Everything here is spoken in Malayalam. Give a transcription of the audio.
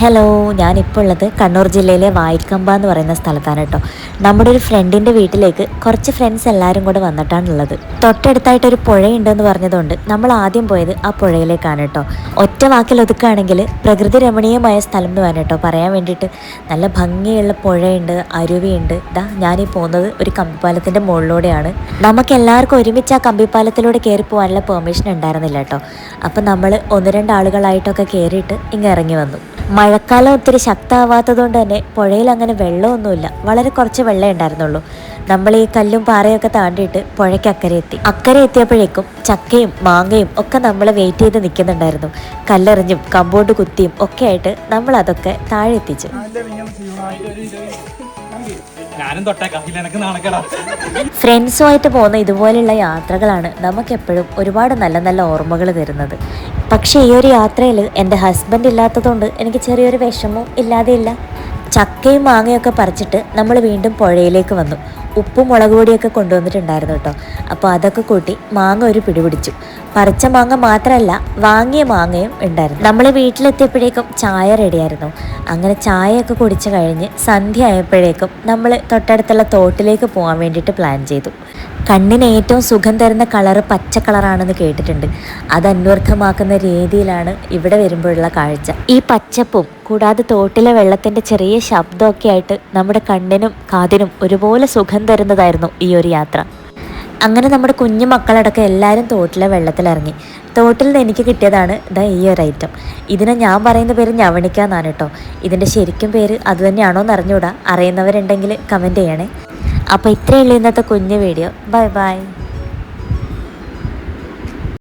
ഹലോ, ഞാനിപ്പോൾ ഉള്ളത് കണ്ണൂർ ജില്ലയിലെ വായിക്കമ്പ എന്ന് പറയുന്ന സ്ഥലത്താണ് കേട്ടോ. നമ്മുടെ ഒരു ഫ്രണ്ടിൻ്റെ വീട്ടിലേക്ക് കുറച്ച് ഫ്രണ്ട്സ് എല്ലാവരും കൂടെ വന്നിട്ടാണുള്ളത്. തൊട്ടടുത്തായിട്ടൊരു പുഴയുണ്ടെന്ന് പറഞ്ഞതുകൊണ്ട് നമ്മൾ ആദ്യം പോയത് ആ പുഴയിലേക്കാണ് കേട്ടോ. ഒറ്റ വാക്കിൽ ഒതുക്കുകയാണെങ്കിൽ പ്രകൃതി രമണീയമായ സ്ഥലം എന്ന് വേണം കേട്ടോ പറയാൻ വേണ്ടിയിട്ട്. നല്ല ഭംഗിയുള്ള പുഴയുണ്ട്, അരുവിയുണ്ട്. ഞാനീ പോകുന്നത് ഒരു കമ്പിപ്പാലത്തിൻ്റെ മുകളിലൂടെയാണ്. നമുക്ക് എല്ലാവർക്കും ഒരുമിച്ച് ആ കമ്പിപ്പാലത്തിലൂടെ കയറി പോകാനുള്ള പെർമിഷൻ ഉണ്ടായിരുന്നില്ല കേട്ടോ. അപ്പം നമ്മൾ ഒന്ന് രണ്ട് ആളുകളായിട്ടൊക്കെ കയറിയിട്ട് ഇങ്ങ് ഇറങ്ങി വന്നു. മഴക്കാലം ഒത്തിരി ശക്തമാവാത്തതുകൊണ്ട് തന്നെ പുഴയിൽ അങ്ങനെ വെള്ളമൊന്നുമില്ല, വളരെ കുറച്ച് വെള്ളമേ ഉണ്ടായിരുന്നുള്ളൂ. നമ്മൾ ഈ കല്ലും പാറയൊക്കെ താണ്ടിയിട്ട് പുഴയ്ക്ക് അക്കരെ എത്തിയപ്പോഴേക്കും ചക്കയും മാങ്ങയും ഒക്കെ നമ്മൾ വെയിറ്റ് ചെയ്ത് നിൽക്കുന്നുണ്ടായിരുന്നു. കല്ലെറിഞ്ഞും കമ്പോണ്ട് കുത്തിയും ഒക്കെ ആയിട്ട് നമ്മൾ അതൊക്കെ താഴെ എത്തിച്ചു. ഫ്രണ്ട്സുമായിട്ട് പോകുന്ന ഇതുപോലെയുള്ള യാത്രകളാണ് നമുക്കെപ്പോഴും ഒരുപാട് നല്ല നല്ല ഓർമ്മകൾ തരുന്നത്. പക്ഷേ ഈ ഒരു യാത്രയിൽ എൻ്റെ ഹസ്ബൻഡ് ഇല്ലാത്തതുകൊണ്ട് എനിക്ക് ചെറിയൊരു വിഷമവും ഇല്ലാതെയില്ല. ചക്കയും മാങ്ങയൊക്കെ പറിച്ചിട്ട് നമ്മൾ വീണ്ടും പുഴയിലേക്ക് വന്നു. ഉപ്പും മുളക് പൊടിയൊക്കെ കൊണ്ടുവന്നിട്ടുണ്ടായിരുന്നു കേട്ടോ. അപ്പോൾ അതൊക്കെ കൂട്ടി മാങ്ങ ഒരു പിടിപിടിച്ചു. പറിച്ച മാങ്ങ മാത്രമല്ല, വാങ്ങിയ മാങ്ങയും ഉണ്ടായിരുന്നു. നമ്മൾ വീട്ടിലെത്തിയപ്പോഴേക്കും ചായ റെഡിയായിരുന്നു. അങ്ങനെ ചായയൊക്കെ കുടിച്ച് കഴിഞ്ഞ് സന്ധ്യ ആയപ്പോഴേക്കും നമ്മൾ തൊട്ടടുത്തുള്ള തോട്ടിലേക്ക് പോകാൻ വേണ്ടിയിട്ട് പ്ലാൻ ചെയ്തു. കണ്ണിന് ഏറ്റവും സുഖം തരുന്ന കളറ് പച്ച കളറാണെന്ന് കേട്ടിട്ടുണ്ട്. അത് അന്വർത്ഥമാക്കുന്ന രീതിയിലാണ് ഇവിടെ വരുമ്പോഴുള്ള കാഴ്ച. ഈ പച്ചപ്പും കൂടാതെ തോട്ടിലെ വെള്ളത്തിൻ്റെ ചെറിയ ശബ്ദമൊക്കെ ആയിട്ട് നമ്മുടെ കണ്ണിനും കാതിനും ഒരുപോലെ സുഖം തരുന്നതായിരുന്നു ഈ ഒരു യാത്ര. അങ്ങനെ നമ്മുടെ കുഞ്ഞു മക്കളടക്കം എല്ലാവരും തോട്ടിലെ വെള്ളത്തിലിറങ്ങി. തോട്ടിൽ നിന്ന് എനിക്ക് കിട്ടിയതാണ് ഈ ഒരു ഐറ്റം. ഇതിനെ ഞാൻ പറയുന്ന പേര് ഞവണിക്കാന്നാണ് കേട്ടോ. ഇതിൻ്റെ ശരിക്കും പേര് അതുതന്നെയാണോ എന്ന് അറിഞ്ഞൂടാ. അറിയുന്നവരുണ്ടെങ്കിൽ കമൻറ്റ് ചെയ്യണേ. അപ്പോൾ ഇത്രയേ ഉള്ളൂ ഇന്നത്തെ കുഞ്ഞു വീഡിയോ. Bye bye.